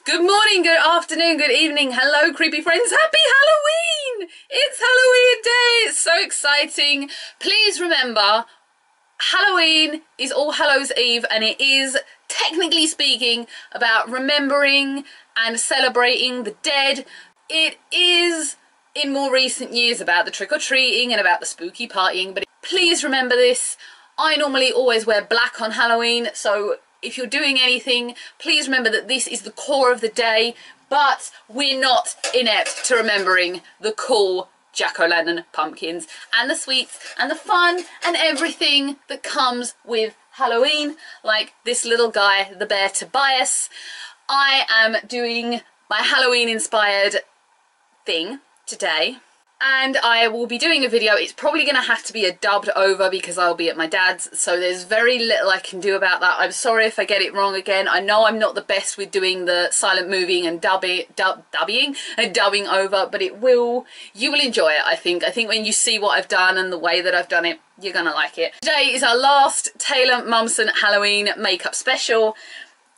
Good morning, good afternoon, good evening. Hello, creepy friends. Happy Halloween! It's Halloween day. It's so exciting. Please remember, Halloween is All Hallows Eve, and it is, technically speaking, about remembering and celebrating the dead. It is, in more recent years, about the trick-or-treating and about the spooky partying, but please remember this. I normally always wear black on Halloween, so if you're doing anything, please remember that this is the core of the day, but we're not inept to remembering the cool jack-o'-lantern pumpkins and the sweets and the fun and everything that comes with Halloween, like this little guy, the bear Tobias. I am doing my Halloween-inspired thing today, and I will be doing a video. It's probably going to have to be a dubbed over because I'll be at my dad's, so there's very little I can do about that. I'm sorry if I get it wrong again. I know I'm not the best with doing the silent moving and dubbing over, but you will enjoy it, I think. I think when you see what I've done and the way that I've done it, you're gonna like it. Today is our last Taylor Momsen Halloween makeup special,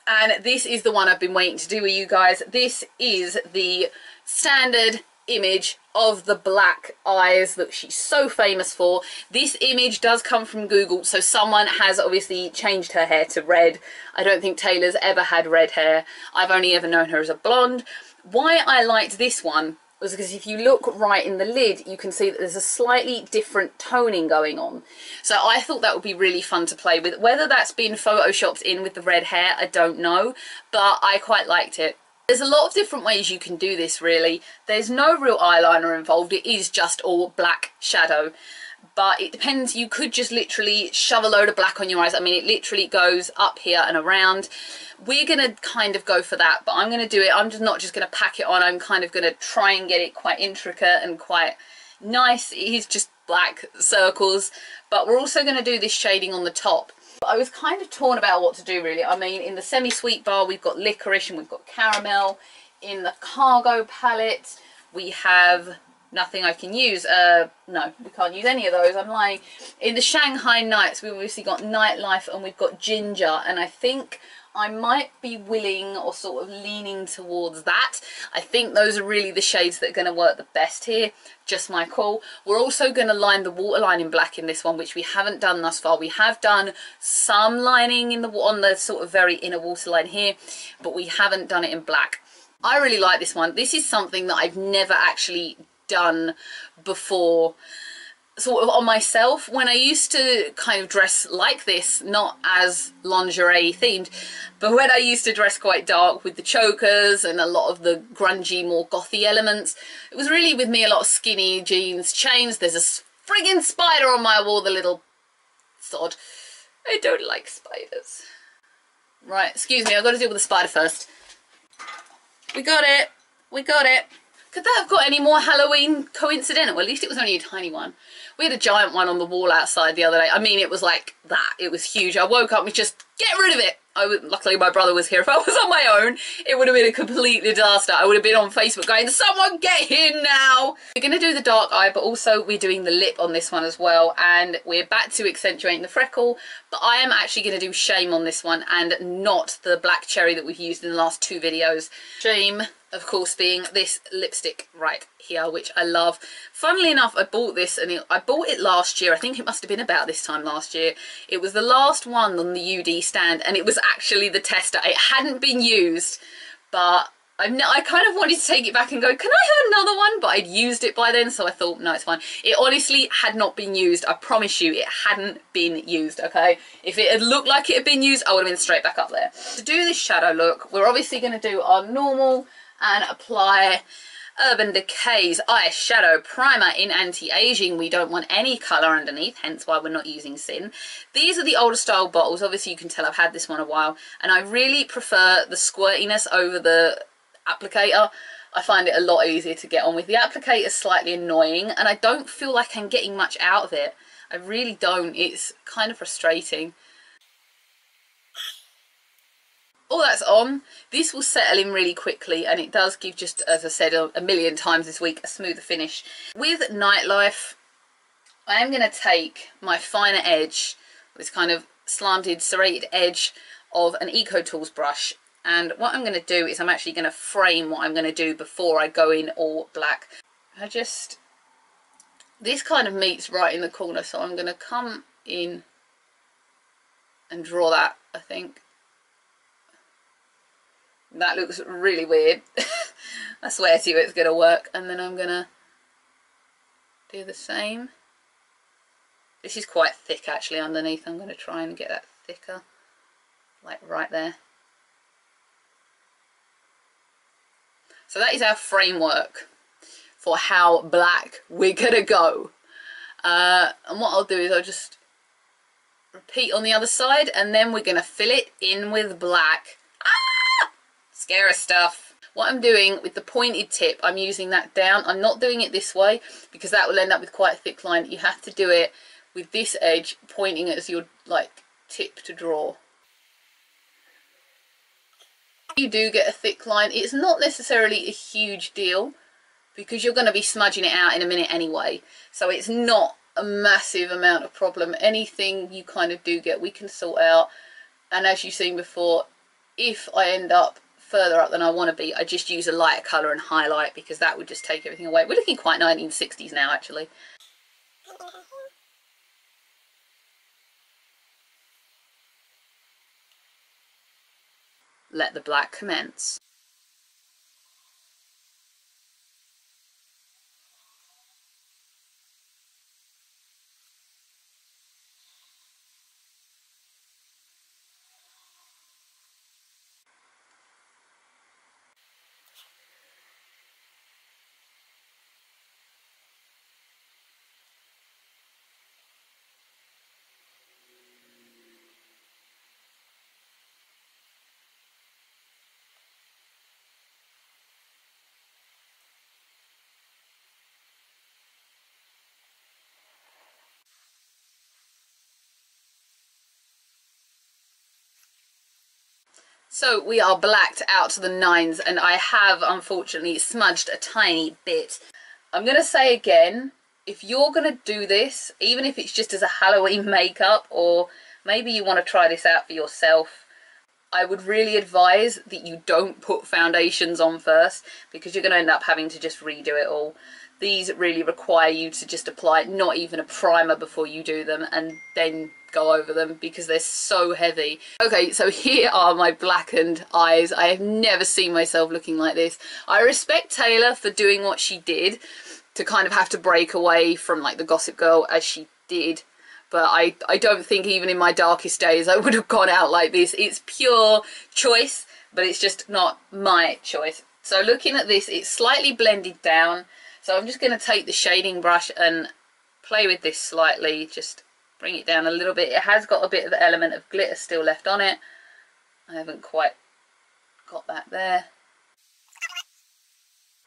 and this is the one I've been waiting to do with you guys. This is the standard image of the black eyes that she's so famous for. This image does come from Google, so someone has obviously changed her hair to red. I don't think Taylor's ever had red hair. I've only ever known her as a blonde. Why I liked this one was because if you look right in the lid, you can see that there's a slightly different toning going on. So I thought that would be really fun to play with. Whether that's been photoshopped in with the red hair, I don't know, but I quite liked it. There's a lot of different ways you can do this, really. There's no real eyeliner involved. It is just all black shadow. But it depends. You could just literally shove a load of black on your eyes. I mean, it literally goes up here and around. We're going to kind of go for that, but I'm going to do it. I'm just not just going to pack it on. I'm kind of going to try and get it quite intricate and quite nice. It is just black circles. But we're also going to do this shading on the top. I was kind of torn about what to do, really. I mean, in the semi-sweet bar, we've got licorice and we've got caramel. In the cargo palette, we have nothing I can use. No, we can't use any of those. I'm lying. In the Shanghai Nights, we've obviously got nightlife and we've got ginger. And I think I might be willing or sort of leaning towards that. I think those are really the shades that are going to work the best here. Just my call. We're also going to line the waterline in black in this one, which we haven't done thus far. We have done some lining in on the sort of very inner waterline here, but we haven't done it in black. I really like this one. This is something that I've never actually done before, sort of on myself. When I used to kind of dress like this, not as lingerie themed, but when I used to dress quite dark with the chokers and a lot of the grungy, more gothy elements, it was really with me a lot of skinny jeans, chains. There's a friggin' spider on my wall, the little sod. I don't like spiders. Right, excuse me, I've got to deal with the spider first. We got it. We got it. Could that have got any more Halloween coincidental? Well, at least it was only a tiny one. We had a giant one on the wall outside the other day. I mean, it was like that. It was huge. I woke up with just, get rid of it. Luckily, my brother was here. If I was on my own, it would have been a complete disaster. I would have been on Facebook going, someone get here now. We're going to do the dark eye, but also we're doing the lip on this one as well. And we're back to accentuating the freckle. But I am actually going to do shame on this one and not the black cherry that we've used in the last two videos. Shame, of course, being this lipstick right here, which I love. Funnily enough, I bought this and I bought it last year. I think it must have been about this time last year. It was the last one on the UD stand, and it was actually the tester. It hadn't been used, but I kind of wanted to take it back and go, can I have another one? But I'd used it by then, so I thought, no, it's fine. It honestly had not been used. I promise you, it hadn't been used, okay? If it had looked like it had been used, I would have been straight back up there. To do this shadow look, we're obviously going to do our normal and apply Urban Decay's Eyeshadow Primer in Anti-Aging. We don't want any colour underneath, hence why we're not using Sin. These are the older style bottles. Obviously, you can tell I've had this one a while, and I really prefer the squirtiness over the applicator. I find it a lot easier to get on with. The applicator is slightly annoying, and I don't feel like I'm getting much out of it. I really don't. It's kind of frustrating. All that's on. This will settle in really quickly, and it does give, just as I said a million times this week, a smoother finish. With Nightlife, I am going to take my finer edge, this kind of slanted, serrated edge of an Eco Tools brush, And what I'm going to do is I'm actually going to frame what I'm going to do before I go in all black. This kind of meets right in the corner, so I'm going to come in and draw that, I think. That looks really weird. I swear to you it's going to work. And then I'm going to do the same. This is quite thick actually underneath. I'm going to try and get that thicker, like right there. So that is our framework for how black we're going to go. And what I'll do is I'll just repeat on the other side, and then we're going to fill it in with black. Ah! Scary stuff. What I'm doing with the pointed tip, I'm using that down. I'm not doing it this way because that will end up with quite a thick line. You have to do it with this edge pointing as your like tip to draw. You do get a thick line. It's not necessarily a huge deal because you're going to be smudging it out in a minute anyway, so it's not a massive amount of problem. Anything you kind of do get, we can sort out. And as you've seen before, if I end up further up than I want to be, I just use a lighter colour and highlight, because that would just take everything away. We're looking quite 1960s now actually. Let the black commence. So we are blacked out to the nines, and I have unfortunately smudged a tiny bit. I'm going to say again, if you're going to do this, even if it's just as a Halloween makeup, or maybe you want to try this out for yourself, I would really advise that you don't put foundations on first, because you're going to end up having to just redo it all. These really require you to just apply not even a primer before you do them, and then go over them because they're so heavy. Okay, so here are my blackened eyes. I have never seen myself looking like this. I respect Taylor for doing what she did, to kind of have to break away from like the Gossip Girl as she did. But I don't think even in my darkest days I would have gone out like this. It's pure choice, but it's just not my choice. So looking at this, it's slightly blended down. So I'm just going to take the shading brush and play with this slightly, just bring it down a little bit. It has got a bit of an element of glitter still left on it. I haven't quite got that there.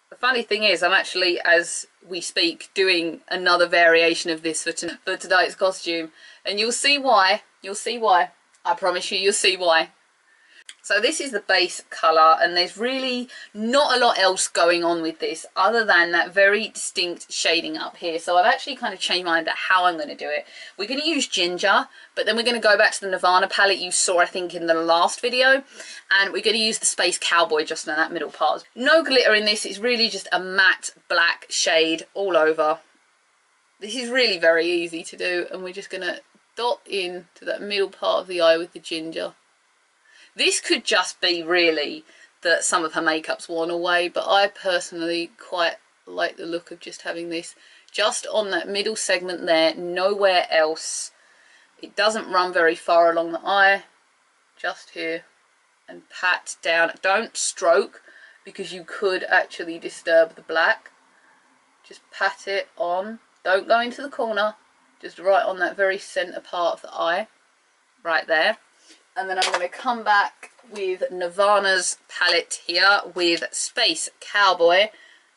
The funny thing is, I'm actually, as we speak, doing another variation of this for tonight's costume. And you'll see why. You'll see why. I promise you, you'll see why. So this is the base colour, and there's really not a lot else going on with this other than that very distinct shading up here. So I've actually kind of changed my mind about how I'm going to do it. We're going to use ginger, but then we're going to go back to the Nirvana palette you saw, I think, in the last video. And we're going to use the Space Cowboy just in that middle part. No glitter in this. It's really just a matte black shade all over. This is really very easy to do, and we're just going to dot in to that middle part of the eye with the ginger. This could just be really that some of her makeup's worn away, but I personally quite like the look of just having this just on that middle segment there, nowhere else. It doesn't run very far along the eye, just here, and pat down. Don't stroke, because you could actually disturb the black. Just pat it on. Don't go into the corner, just right on that very centre part of the eye, right there. And then I'm going to come back with Nirvana's palette here with Space Cowboy,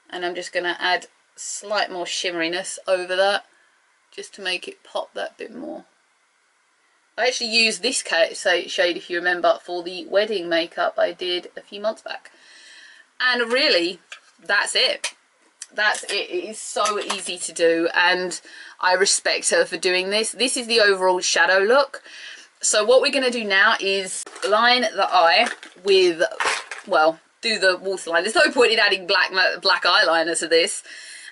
and I'm just going to add slight more shimmeriness over that, just to make it pop that bit more. I actually used this shade, if you remember, for the wedding makeup I did a few months back. And really, that's it. That's it. It is so easy to do, and I respect her for doing this. This is the overall shadow look. So what we're going to do now is line the eye with, well, do the waterline. There's no point in adding black eyeliner to this.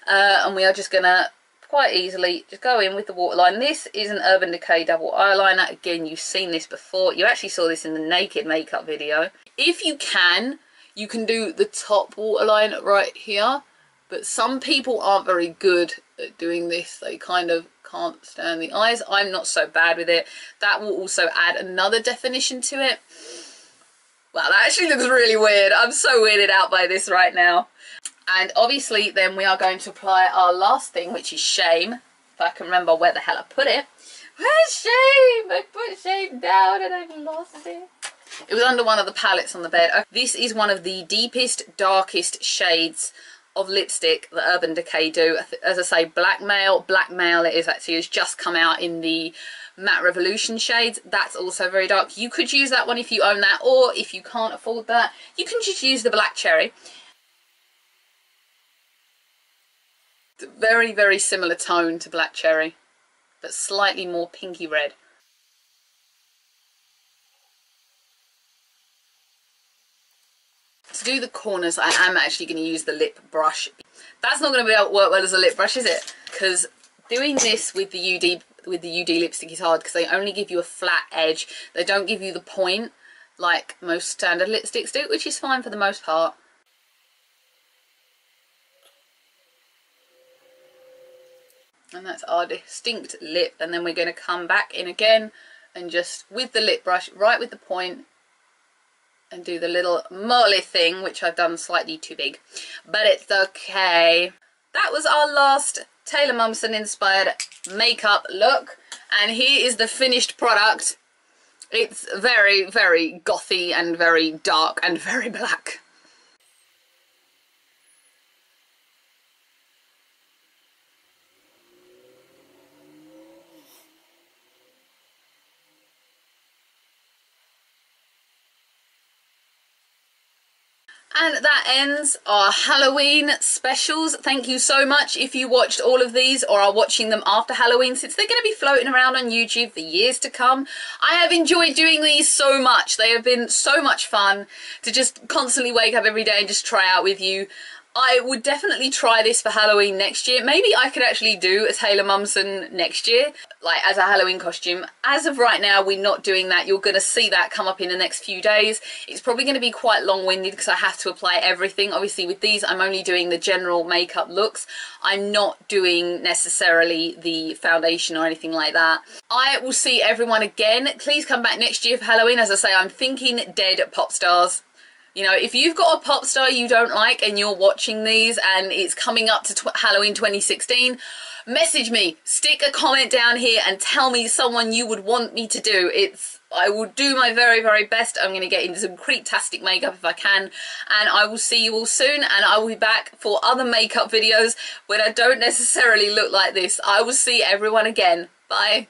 And we are just going to quite easily just go in with the waterline. This is an Urban Decay double eyeliner. Again, you've seen this before. You actually saw this in the naked makeup video. If you can do the top waterline right here. But some people aren't very good at doing this. They kind of can't stand the eyes. I'm not so bad with it. That will also add another definition to it. Wow, that actually looks really weird. I'm so weirded out by this right now. And obviously then we are going to apply our last thing, which is Shame. If I can remember where the hell I put it. Where's Shame? I put Shame down and I've lost it. It was under one of the palettes on the bed. This is one of the deepest, darkest shades of lipstick that Urban Decay do. As I say, Blackmail it is actually, has just come out in the Matte Revolution shades. That's also very dark. You could use that one if you own that, or if you can't afford that, you can just use the Black Cherry. It's a very, very similar tone to Black Cherry, but slightly more pinky red. To do the corners, I am actually going to use the lip brush. That's not going to be able to work well as a lip brush, is it? Because doing this with the UD lipstick is hard, because they only give you a flat edge. They don't give you the point like most standard lipsticks do, which is fine for the most part. And that's our distinct lip. And then we're going to come back in again and just with the lip brush, right with the point, and do the little molly thing, which I've done slightly too big, but it's okay. That was our last Taylor Momsen inspired makeup look, and here is the finished product. It's very, very gothy and very dark and very black. And that ends our Halloween specials. Thank you so much if you watched all of these or are watching them after Halloween, since they're going to be floating around on YouTube for years to come. I have enjoyed doing these so much. They have been so much fun to just constantly wake up every day and just try out with you. I would definitely try this for Halloween next year. Maybe I could actually do a Taylor Momsen next year, like as a Halloween costume. As of right now, we're not doing that. You're going to see that come up in the next few days. It's probably going to be quite long-winded because I have to apply everything. Obviously with these, I'm only doing the general makeup looks. I'm not doing necessarily the foundation or anything like that. I will see everyone again. Please come back next year for Halloween. As I say, I'm thinking dead pop stars. You know, if you've got a pop star you don't like and you're watching these and it's coming up to Halloween 2016, message me, stick a comment down here and tell me someone you would want me to do. I will do my very, very best. I'm going to get into some creep-tastic makeup if I can, and I will see you all soon, and I will be back for other makeup videos when I don't necessarily look like this. I will see everyone again. Bye.